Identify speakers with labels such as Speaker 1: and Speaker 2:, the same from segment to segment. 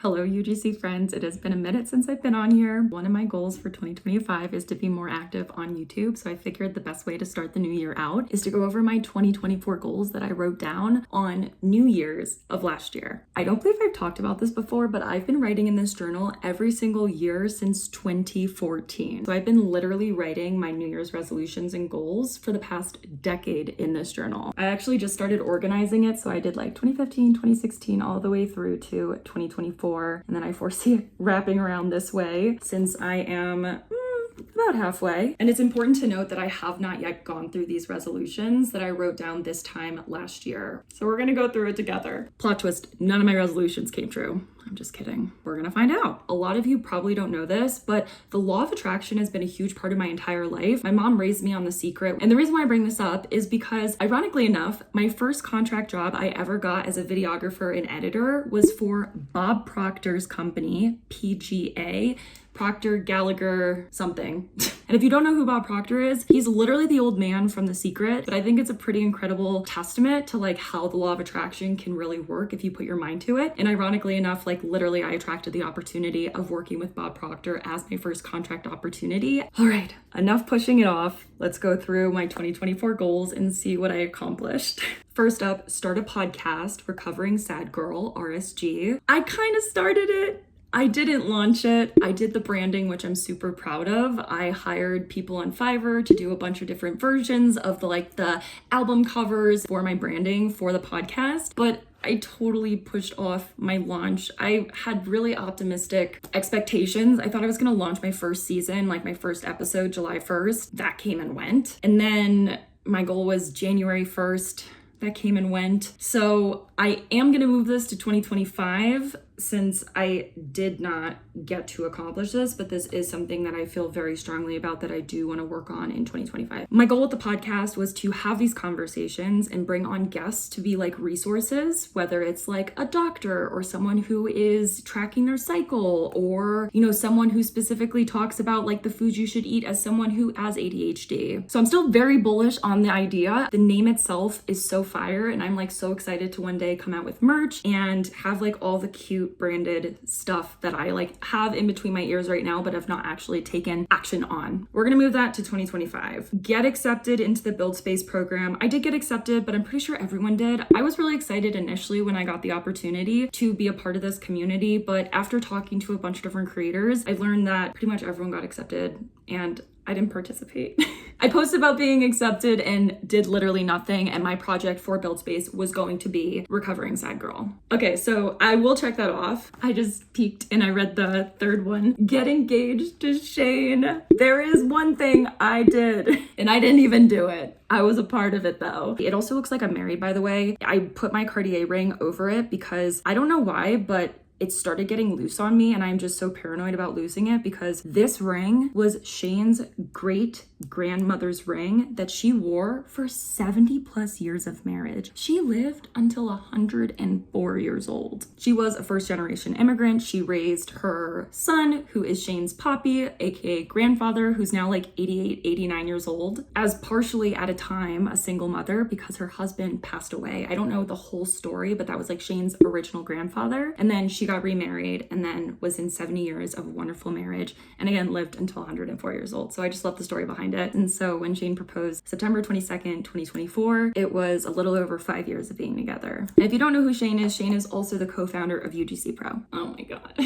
Speaker 1: Hello, UGC friends. It has been a minute since I've been on here. One of my goals for 2025 is to be more active on YouTube. So I figured the best way to start the new year out is to go over my 2024 goals that I wrote down on New Year's of last year. I don't believe I've talked about this before, but I've been writing in this journal every single year since 2014. So I've been literally writing my New Year's resolutions and goals for the past decade in this journal. I actually just started organizing it. So I did like 2015, 2016, all the way through to 2024. And then I foresee it wrapping around this way since I am about halfway. And it's important to note that I have not yet gone through these resolutions that I wrote down this time last year. So we're gonna go through it together. Plot twist, none of my resolutions came true. I'm just kidding. We're gonna find out. A lot of you probably don't know this, but the law of attraction has been a huge part of my entire life. My mom raised me on The Secret. And the reason why I bring this up is because, ironically enough, my first contract job I ever got as a videographer and editor was for Bob Proctor's company, PGA. Proctor, Gallagher, something. And if you don't know who Bob Proctor is, he's literally the old man from The Secret, but I think it's a pretty incredible testament to like how the law of attraction can really work if you put your mind to it. And ironically enough, like literally I attracted the opportunity of working with Bob Proctor as my first contract opportunity. All right, enough pushing it off. Let's go through my 2024 goals and see what I accomplished. First up, start a podcast, Recovering Sad Girl, RSG. I kind of started it. I didn't launch it. I did the branding, which I'm super proud of. I hired people on Fiverr to do a bunch of different versions of the album covers for my branding for the podcast, but I totally pushed off my launch. I had really optimistic expectations. I thought I was gonna launch my first season, like my first episode, July 1st. That came and went. And then my goal was January 1st. That came and went. So I am gonna move this to 2025 since I did not get to accomplish this, but this is something that I feel very strongly about that I do want to work on in 2025. My goal with the podcast was to have these conversations and bring on guests to be like resources, whether it's like a doctor or someone who is tracking their cycle, or, you know, someone who specifically talks about like the foods you should eat as someone who has ADHD. So I'm still very bullish on the idea. The name itself is so fire, and I'm like so excited to one day come out with merch and have like all the cute branded stuff that I like have in between my ears right now, but have not actually taken action on. We're gonna move that to 2025. Get accepted into the Build Space program. I did get accepted, but I'm pretty sure everyone did. I was really excited initially when I got the opportunity to be a part of this community, but after talking to a bunch of different creators, I learned that pretty much everyone got accepted and I didn't participate. I posted about being accepted and did literally nothing, and my project for Build Space was going to be Recovering Sad Girl. Okay, so I will check that off. I just peeked and I read the third one. Get engaged to Shane. There is one thing I did, and I didn't even do it. I was a part of it though. It also looks like I'm married, by the way. I put my Cartier ring over it because I don't know why, but it started getting loose on me, and I'm just so paranoid about losing it because this ring was Shane's great grandmother's ring that she wore for 70 plus years of marriage. She lived until 104 years old. She was a first generation immigrant. She raised her son, who is Shane's poppy, aka grandfather, who's now like 88, 89 years old, as partially at a time a single mother because her husband passed away. I don't know the whole story, but that was like Shane's original grandfather. And then she got remarried and then was in 70 years of a wonderful marriage, and again lived until 104 years old. So I just love the story behind it. And so when Shane proposed September 22nd, 2024, it was a little over 5 years of being together. And if you don't know who Shane is also the co-founder of UGC Pro. Oh my god.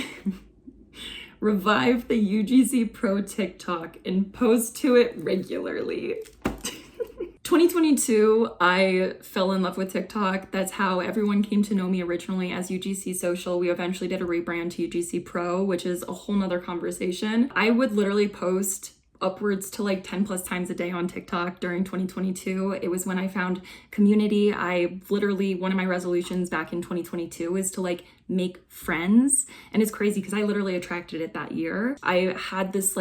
Speaker 1: Revive the UGC Pro TikTok and post to it regularly. 2022, I fell in love with TikTok. That's how everyone came to know me originally as UGC Social. We eventually did a rebrand to UGC Pro, which is a whole nother conversation. I would literally post upwards to like 10 plus times a day on TikTok during 2022. It was when I found community. I literally, one of my resolutions back in 2022 is to like make friends. And it's crazy because I literally attracted it that year. I had this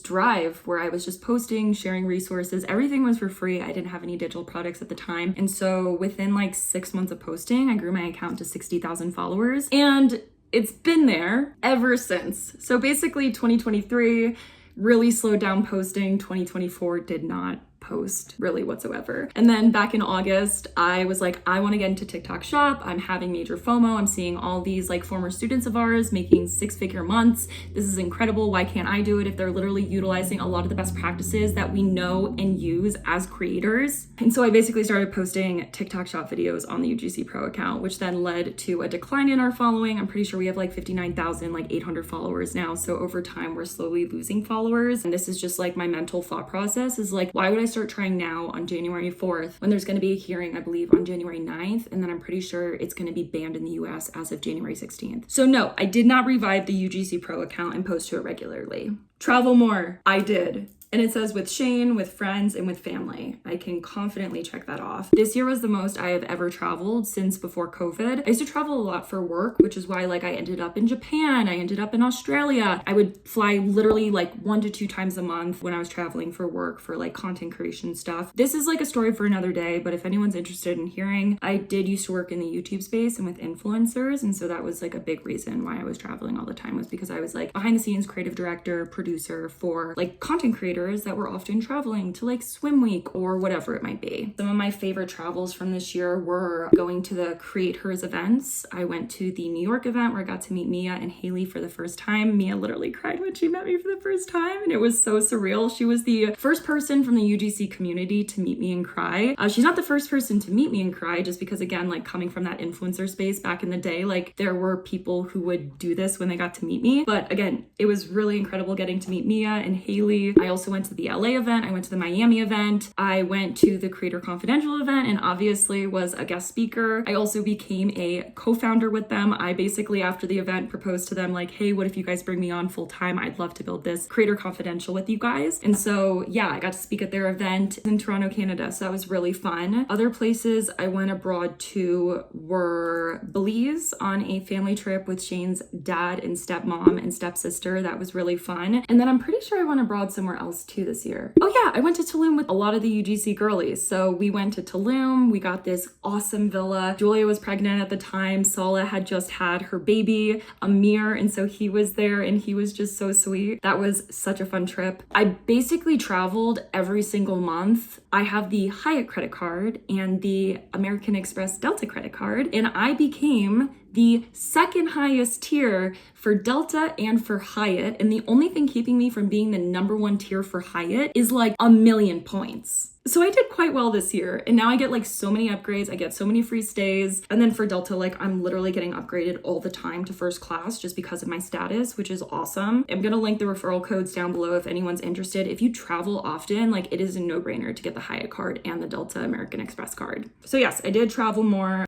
Speaker 1: drive where I was just posting, sharing resources. Everything was for free. I didn't have any digital products at the time. And so within like 6 months of posting, I grew my account to 60,000 followers. And it's been there ever since. So basically 2023 really slowed down posting. 2024 did not post really whatsoever. And then back in August, I was like, I want to get into TikTok shop. I'm having major FOMO. I'm seeing all these like former students of ours making 6-figure months. This is incredible. Why can't I do it if they're literally utilizing a lot of the best practices that we know and use as creators? And so I basically started posting TikTok shop videos on the UGC Pro account, which then led to a decline in our following. I'm pretty sure we have like 59,800 followers now. So over time, we're slowly losing followers. And this is just like my mental thought process is like, why would I start trying now on January 4th when there's going to be a hearing, I believe, on January 9th, and then I'm pretty sure it's going to be banned in the US as of January 16th. So no, I did not revive the UGC Pro account and post to it regularly. Travel more, I did. And it says with Shane, with friends, and with family. I can confidently check that off. This year was the most I have ever traveled since before COVID. I used to travel a lot for work, which is why like I ended up in Japan, I ended up in Australia. I would fly literally like 1 to 2 times a month when I was traveling for work for like content creation stuff. This is like a story for another day, but if anyone's interested in hearing, I did used to work in the YouTube space and with influencers. And so that was like a big reason why I was traveling all the time, was because I was like behind the scenes creative director, producer for like content creators that were often traveling to like swim week or whatever it might be. Some of my favorite travels from this year were going to the Create Hers events. I went to the New York event where I got to meet Mia and Haley for the first time. Mia literally cried when she met me for the first time, and it was so surreal. She was the first person from the UGC community to meet me and cry. She's not the first person to meet me and cry, just because again, like coming from that influencer space back in the day, like there were people who would do this when they got to meet me. But again, it was really incredible getting to meet Mia and Haley. I also went to the LA event. I went to the Miami event. I went to the Creator Confidential event and obviously was a guest speaker. I also became a co-founder with them. I basically, after the event, proposed to them like, hey, what if you guys bring me on full time? I'd love to build this Creator Confidential with you guys. And so yeah, I got to speak at their event in Toronto, Canada. So that was really fun. Other places I went abroad to were Belize on a family trip with Shane's dad and stepmom and stepsister. That was really fun. And then I'm pretty sure I went abroad somewhere else too this year. Oh yeah, I went to Tulum with a lot of the UGC girlies. So we went to Tulum. We got this awesome villa. Julia was pregnant at the time. Sala had just had her baby, Amir, and so he was there and he was just so sweet. That was such a fun trip. I basically traveled every single month. I have the Hyatt credit card and the American Express Delta credit card, and I became the second highest tier for Delta and for Hyatt. And the only thing keeping me from being the number 1 tier for Hyatt is like 1,000,000 points. So I did quite well this year. And now I get like so many upgrades. I get so many free stays. And then for Delta, like I'm literally getting upgraded all the time to first class just because of my status, which is awesome. I'm going to link the referral codes down below if anyone's interested. If you travel often, like it is a no-brainer to get the Hyatt card and the Delta American Express card. So yes, I did travel more.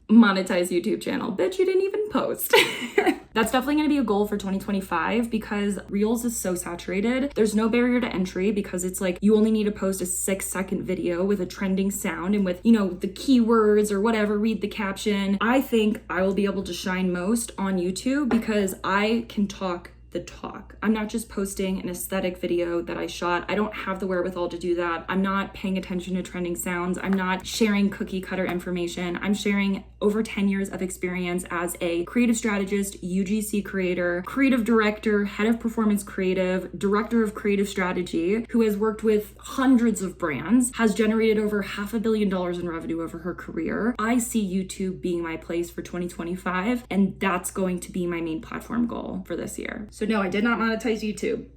Speaker 1: Monetize YouTube channel. Bitch, you didn't even post. That's definitely going to be a goal for 2025 because Reels is so saturated. There's no barrier to entry because it's like you only need to post a 6-second video with a trending sound and with, you know, the keywords or whatever, read the caption. I think I will be able to shine most on YouTube because I can talk the talk. I'm not just posting an aesthetic video that I shot. I don't have the wherewithal to do that. I'm not paying attention to trending sounds. I'm not sharing cookie cutter information. I'm sharing over 10 years of experience as a creative strategist, UGC creator, creative director, head of performance creative, director of creative strategy, who has worked with hundreds of brands, has generated over $500 million in revenue over her career. I see YouTube being my place for 2025, and that's going to be my main platform goal for this year. So no, I did not monetize YouTube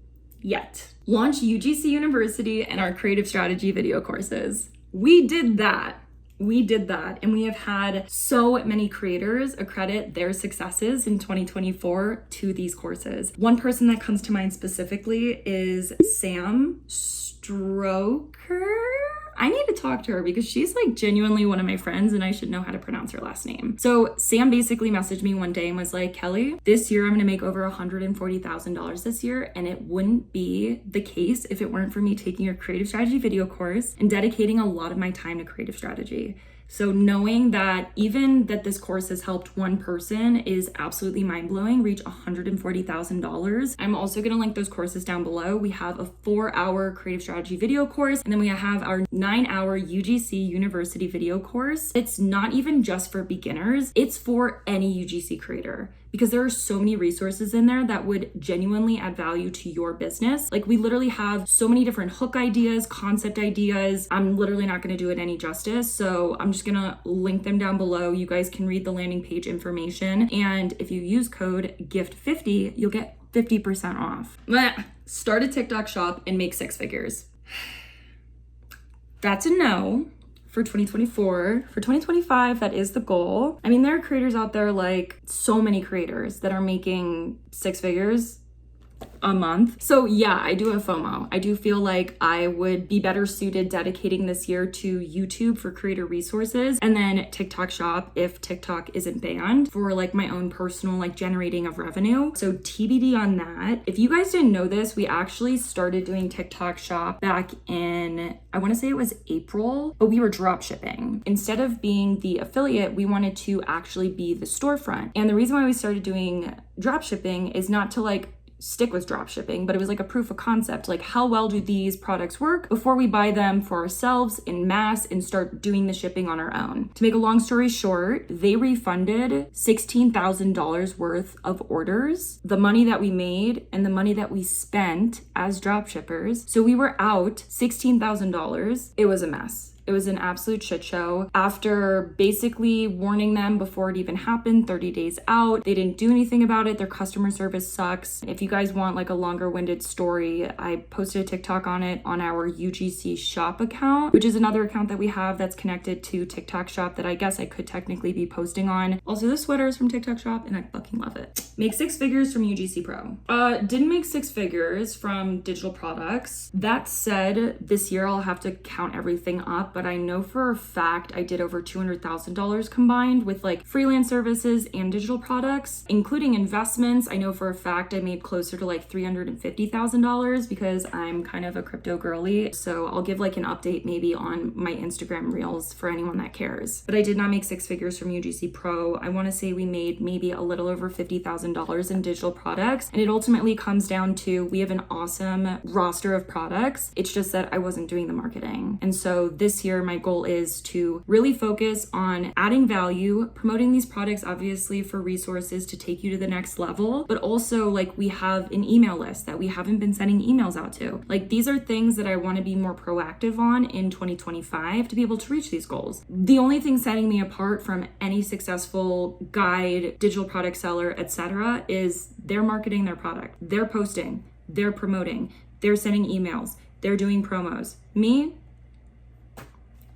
Speaker 1: yet. Launch UGC University and our creative strategy video courses. We did that. And we have had so many creators accredit their successes in 2024 to these courses. One person that comes to mind specifically is Sam Stroker. I need to talk to her because she's like genuinely one of my friends and I should know how to pronounce her last name. So Sam basically messaged me one day and was like, Kelly, this year I'm gonna make over $140,000 this year, and it wouldn't be the case if it weren't for me taking your creative strategy video course and dedicating a lot of my time to creative strategy. So knowing that even that this course has helped one person is absolutely mind-blowing, reach $140,000. I'm also gonna link those courses down below. We have a 4-hour creative strategy video course, and then we have our 9-hour UGC University video course. It's not even just for beginners, it's for any UGC creator. because there are so many resources in there that would genuinely add value to your business. Like, we literally have so many different hook ideas, concept ideas. I'm literally not going to do it any justice, so I'm just going to link them down below. You guys can read the landing page information, and if you use code GIFT50, you'll get 50% off. Start a TikTok shop and make 6 figures. That's a no for 2024. For 2025, that is the goal. I mean, there are creators out there, like so many creators that are making 6 figures a month. So yeah, I do have FOMO. I do feel like I would be better suited dedicating this year to YouTube for creator resources, and then TikTok shop if TikTok isn't banned, for like my own personal like generating of revenue. So TBD on that. If you guys didn't know this, we actually started doing TikTok shop back in, I want to say it was April, but we were drop shipping. Instead of being the affiliate, we wanted to actually be the storefront. And the reason why we started doing drop shipping is not to like stick with drop shipping, but it was like a proof of concept. Like, how well do these products work before we buy them for ourselves in mass and start doing the shipping on our own? To make a long story short, they refunded $16,000 worth of orders, the money that we made and the money that we spent as drop shippers. So we were out $16,000. It was a mess. It was an absolute shit show. After basically warning them before it even happened, 30 days out, they didn't do anything about it. Their customer service sucks. If you guys want like a longer winded story, I posted a TikTok on it on our UGC shop account, which is another account that we have that's connected to TikTok shop that I guess I could technically be posting on. Also, this sweater is from TikTok shop and I fucking love it. Make 6 figures from UGC Pro. Didn't make 6 figures from digital products. That said, this year I'll have to count everything up, but I know for a fact I did over $200,000 combined with like freelance services and digital products, including investments. I know for a fact I made closer to like $350,000 because I'm kind of a crypto girly. So I'll give like an update maybe on my Instagram reels for anyone that cares. But I did not make 6 figures from UGC Pro. I want to say we made maybe a little over $50,000 in digital products. And it ultimately comes down to, we have an awesome roster of products. It's just that I wasn't doing the marketing. And so this year, my goal is to really focus on adding value, promoting these products, obviously for resources to take you to the next level, but also like we have an email list that we haven't been sending emails out to. Like, these are things that I want to be more proactive on in 2025 to be able to reach these goals. The only thing setting me apart from any successful guide, digital product seller, etc., is they're marketing their product, they're posting, they're promoting, they're sending emails, they're doing promos. Me,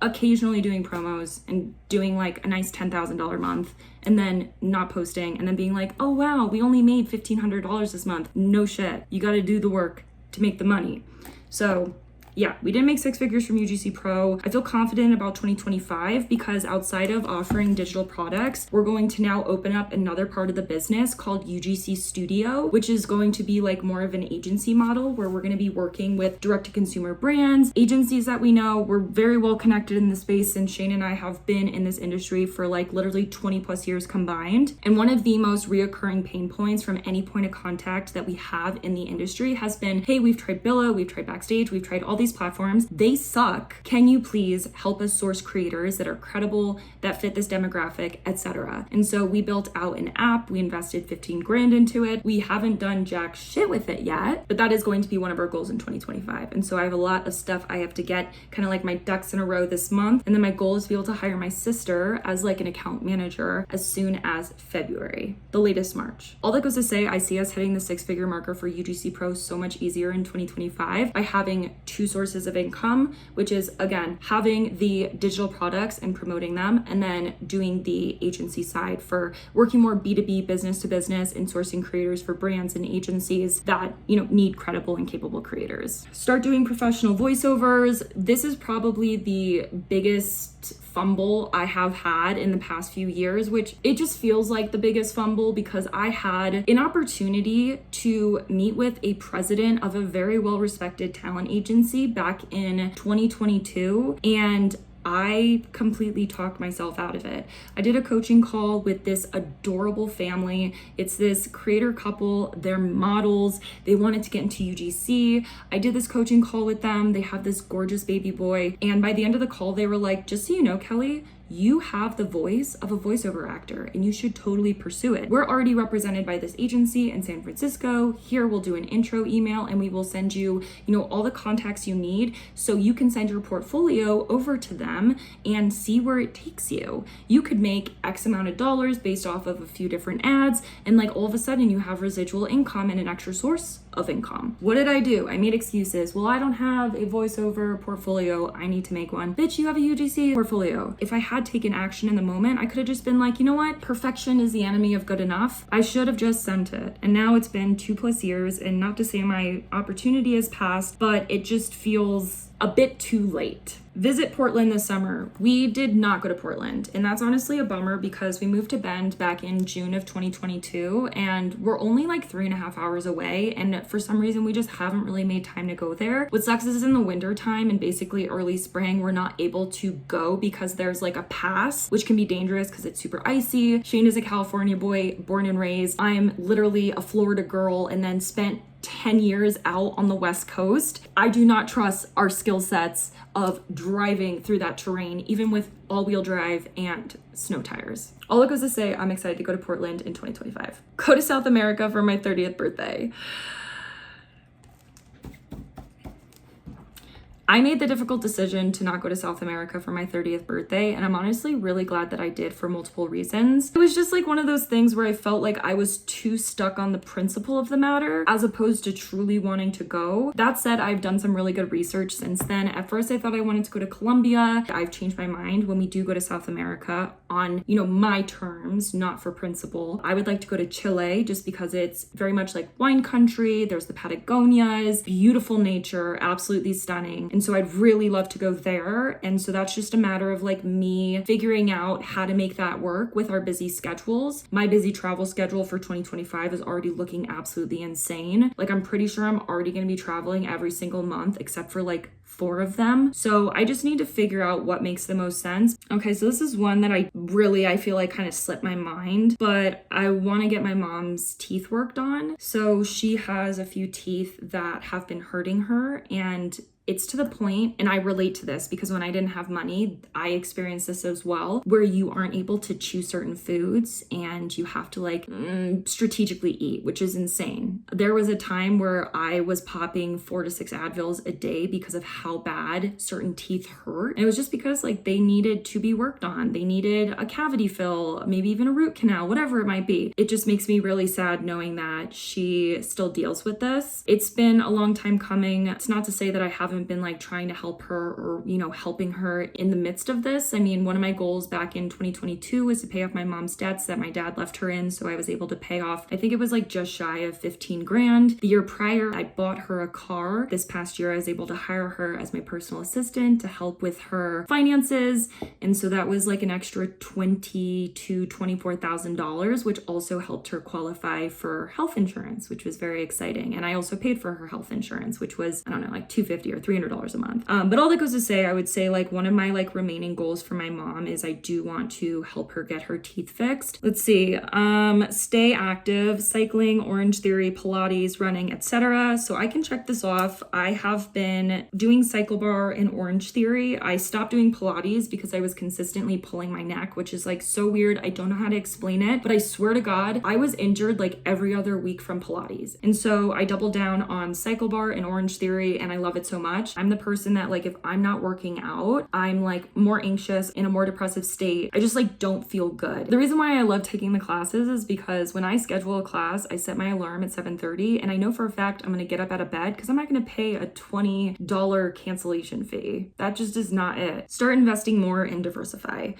Speaker 1: occasionally doing promos and doing like a nice $10,000 month and then not posting and then being like, oh wow, we only made $1,500 this month. No shit. You got to do the work to make the money. So yeah, we didn't make 6 figures from UGC Pro. I feel confident about 2025 because outside of offering digital products, we're going to now open up another part of the business called UGC Studio, which is going to be like more of an agency model where we're going to be working with direct-to-consumer brands, agencies that we know. We're very well connected in the space, and Shane and I have been in this industry for like literally 20 plus years combined. And one of the most reoccurring pain points from any point of contact that we have in the industry has been, hey, we've tried Billa, we've tried Backstage, we've tried all these platforms, they suck. Can you please help us source creators that are credible, that fit this demographic, etc.? And so we built out an app. We invested 15 grand into it. We haven't done jack shit with it yet, but that is going to be one of our goals in 2025. And so I have a lot of stuff I have to get kind of like my ducks in a row this month. And then my goal is to be able to hire my sister as like an account manager as soon as February, the latest March. All that goes to say, I see us hitting the 6-figure marker for UGC Pro so much easier in 2025 by having 2 sources of income, which is again having the digital products and promoting them, and then doing the agency side for working more B2B, business to business, and sourcing creators for brands and agencies that, you know, need credible and capable creators. Start doing professional voiceovers. This is probably the biggest fumble I have had in the past few years, which it just feels like the biggest fumble because I had an opportunity to meet with a president of a very well-respected talent agency back in 2022, and I completely talked myself out of it. I did a coaching call with this adorable family. It's this creator couple, they're models. They wanted to get into UGC. I did this coaching call with them. They have this gorgeous baby boy. And by the end of the call, they were like, just so you know, Kelly, you have the voice of a voiceover actor and you should totally pursue it. We're already represented by this agency in San Francisco. Here we'll do an intro email and we will send you, all the contacts you need so you can send your portfolio over to them and see where it takes you. You could make X amount of dollars based off of a few different ads, and like all of a sudden you have residual income and an extra source of income. What did I do? I made excuses. Well, I don't have a voiceover portfolio. I need to make one. Bitch, you have a UGC portfolio. If I had taken action in the moment, I could have just been like, you know what? Perfection is the enemy of good enough. I should have just sent it. And now it's been 2+ years, and not to say my opportunity has passed, but it just feels a bit too late. Visit Portland this summer. We did not go to Portland, and that's honestly a bummer because we moved to Bend back in June of 2022, and we're only like 3.5 hours away, and for some reason we just haven't really made time to go there. What sucks is in the winter time and basically early spring, we're not able to go because there's like a pass, which can be dangerous because it's super icy. Shane is a California boy, born and raised. I'm literally a Florida girl and then spent 10 years out on the West Coast. I do not trust our skill sets of driving through that terrain, even with all-wheel drive and snow tires. All it goes to say, I'm excited to go to Portland in 2025. Go to South America for my 30th birthday. I made the difficult decision to not go to South America for my 30th birthday, and I'm honestly really glad that I did for multiple reasons. It was just like one of those things where I felt like I was too stuck on the principle of the matter as opposed to truly wanting to go. That said, I've done some really good research since then. At first, I thought I wanted to go to Colombia. I've changed my mind when we do go to South America on, my terms, not for principle. I would like to go to Chile just because it's very much like wine country. There's the Patagonias, beautiful nature, absolutely stunning. And so I'd really love to go there. And so that's just a matter of like me figuring out how to make that work with our busy schedules. My busy travel schedule for 2025 is already looking absolutely insane. Like I'm pretty sure I'm already going to be traveling every single month except for like 4 of them. So I just need to figure out what makes the most sense. Okay, so this is one that I feel like kind of slipped my mind, but I want to get my mom's teeth worked on. So she has a few teeth that have been hurting her, and it's to the point, and I relate to this because when I didn't have money, I experienced this as well, where you aren't able to chew certain foods and you have to like strategically eat, which is insane. There was a time where I was popping 4 to 6 Advils a day because of how bad certain teeth hurt. And it was just because like they needed to be worked on. They needed a cavity fill, maybe even a root canal, whatever it might be. It just makes me really sad knowing that she still deals with this. It's been a long time coming. It's not to say that I haven't been like trying to help her or helping her in the midst of this. I mean, one of my goals back in 2022 was to pay off my mom's debts that my dad left her in, so I was able to pay off, I think it was like just shy of 15 grand. The year prior, I bought her a car. This past year, I was able to hire her as my personal assistant to help with her finances, and so that was like an extra $20,000 to $24,000, which also helped her qualify for health insurance, which was very exciting. And I also paid for her health insurance, which was, I don't know, like $250 or $300 a month. But all that goes to say, I would say like one of my like remaining goals for my mom is I do want to help her get her teeth fixed. Let's see, stay active, cycling, Orange Theory, Pilates, running, etc. So I can check this off. I have been doing cycle bar and Orange Theory. I stopped doing Pilates because I was consistently pulling my neck, which is like so weird. I don't know how to explain it, but I swear to God, I was injured like every other week from Pilates. And so I doubled down on cycle bar and Orange Theory, and I love it so much. I'm the person that like if I'm not working out, I'm like more anxious, in a more depressive state. I just like don't feel good. The reason why I love taking the classes is because when I schedule a class, I set my alarm at 7:30, and I know for a fact I'm gonna get up out of bed because I'm not gonna pay a $20 cancellation fee. That just is not it. Start investing more and diversify.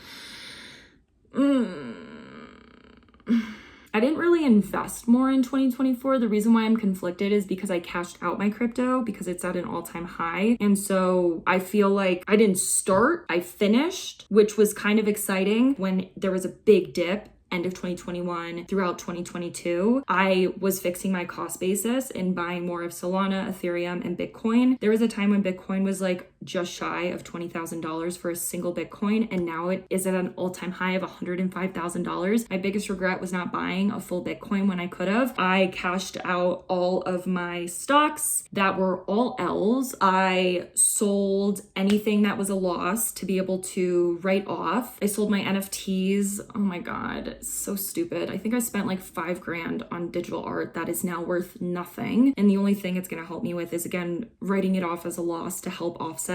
Speaker 1: I didn't really invest more in 2024. The reason why I'm conflicted is because I cashed out my crypto because it's at an all-time high. And so I feel like I didn't start, I finished, which was kind of exciting when there was a big dip. end of 2021 throughout 2022, I was fixing my cost basis and buying more of Solana, Ethereum, and Bitcoin. There was a time when Bitcoin was like just shy of $20,000 for a single Bitcoin, and now it is at an all-time high of $105,000. My biggest regret was not buying a full Bitcoin when I could have. I cashed out all of my stocks that were all L's. I sold anything that was a loss to be able to write off. I sold my NFTs. Oh my God, it's so stupid. I think I spent like $5,000 on digital art that is now worth nothing. And the only thing it's gonna help me with is, again, writing it off as a loss to help offset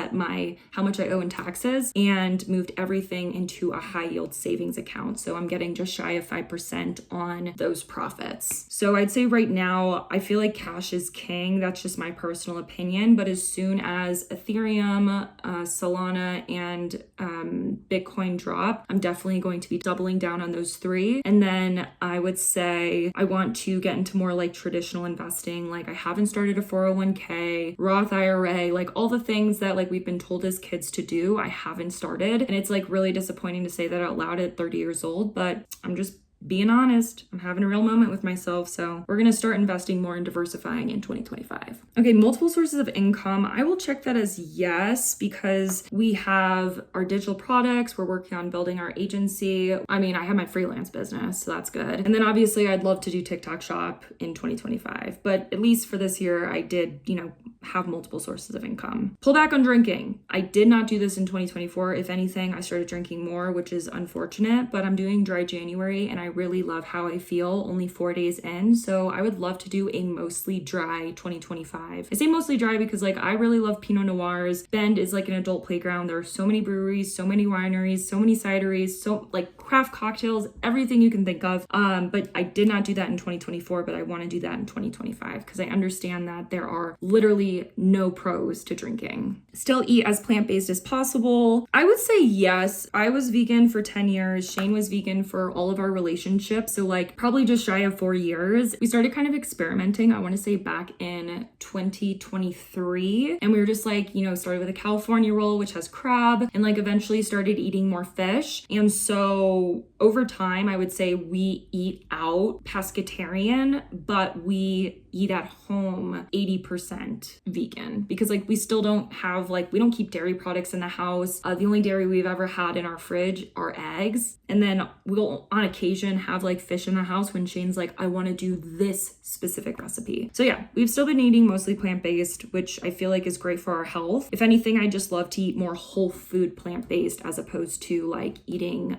Speaker 1: how much I owe in taxes, and moved everything into a high yield savings account. So I'm getting just shy of 5% on those profits. So I'd say right now, I feel like cash is king. That's just my personal opinion. But as soon as Ethereum, Solana, and Bitcoin drop, I'm definitely going to be doubling down on those three. And then I would say I want to get into more like traditional investing. Like I haven't started a 401k, Roth IRA, like all the things that like we've been told as kids to do, I haven't started. And it's like really disappointing to say that out loud at 30 years old, but I'm just being honest. I'm having a real moment with myself. So we're going to start investing more and diversifying in 2025. Okay, multiple sources of income. I will check that as yes, because we have our digital products. We're working on building our agency. I mean, I have my freelance business, so that's good. And then obviously I'd love to do TikTok shop in 2025, but at least for this year, I did, have multiple sources of income. Pull back on drinking. I did not do this in 2024. If anything, I started drinking more, which is unfortunate, but I'm doing dry January and I really love how I feel only 4 days in. So I would love to do a mostly dry 2025. I say mostly dry because like I really love Pinot Noirs. Bend is like an adult playground. There are so many breweries, so many wineries, so many cideries, so like craft cocktails, everything you can think of. But I did not do that in 2024, but I want to do that in 2025 because I understand that there are literally no pros to drinking. Still eat as plant-based as possible. I would say yes. I was vegan for 10 years. Shane was vegan for all of our relationships. So like probably just shy of 4 years. We started kind of experimenting, I want to say back in 2023. And we were just like, started with a California roll, which has crab, and like eventually started eating more fish. And so over time, I would say we eat out pescatarian, but we eat at home 80% vegan because like we still don't have we don't keep dairy products in the house. The only dairy we've ever had in our fridge are eggs. And then we'll on occasion have like fish in the house when Shane's like, I want to do this specific recipe. So yeah, we've still been eating mostly plant-based, which I feel like is great for our health. If anything, I just love to eat more whole food plant-based as opposed to like eating,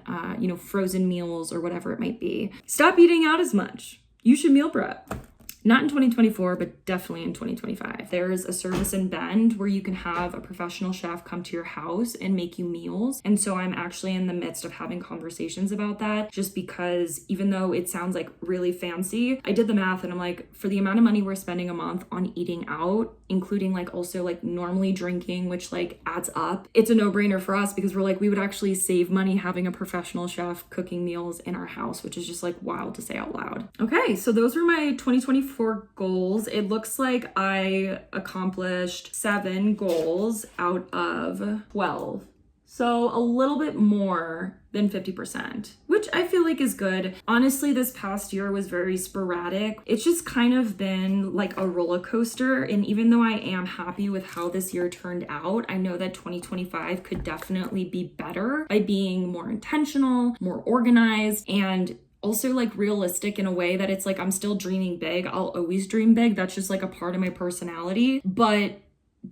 Speaker 1: frozen meals or whatever it might be. Stop eating out as much. You should meal prep. Not in 2024, but definitely in 2025. There's a service in Bend where you can have a professional chef come to your house and make you meals. And so I'm actually in the midst of having conversations about that just because even though it sounds like really fancy, I did the math and I'm like, for the amount of money we're spending a month on eating out, including like also like normally drinking, which like adds up, it's a no-brainer for us because we're like, we would actually save money having a professional chef cooking meals in our house, which is just like wild to say out loud. Okay, so those were my 2024 goals. It looks like I accomplished 7 goals out of 12. So a little bit more than 50%, which I feel like is good. Honestly, this past year was very sporadic. It's just kind of been like a roller coaster. And even though I am happy with how this year turned out, I know that 2025 could definitely be better by being more intentional, more organized, and also like realistic in a way that it's like I'm still dreaming big. I'll always dream big. That's just like a part of my personality. But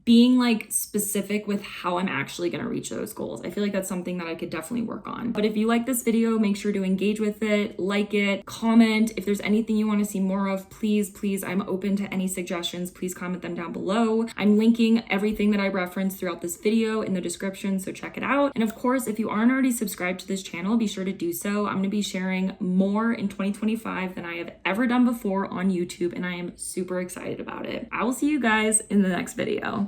Speaker 1: being like specific with how I'm actually going to reach those goals, I feel like that's something that I could definitely work on. But if you like this video, make sure to engage with it, like it, comment. If there's anything you want to see more of, please, I'm open to any suggestions. Please comment them down below. I'm linking everything that I referenced throughout this video in the description, so check it out. And of course, if you aren't already subscribed to this channel, be sure to do so. I'm going to be sharing more in 2025 than I have ever done before on YouTube, and I am super excited about it. I will see you guys in the next video.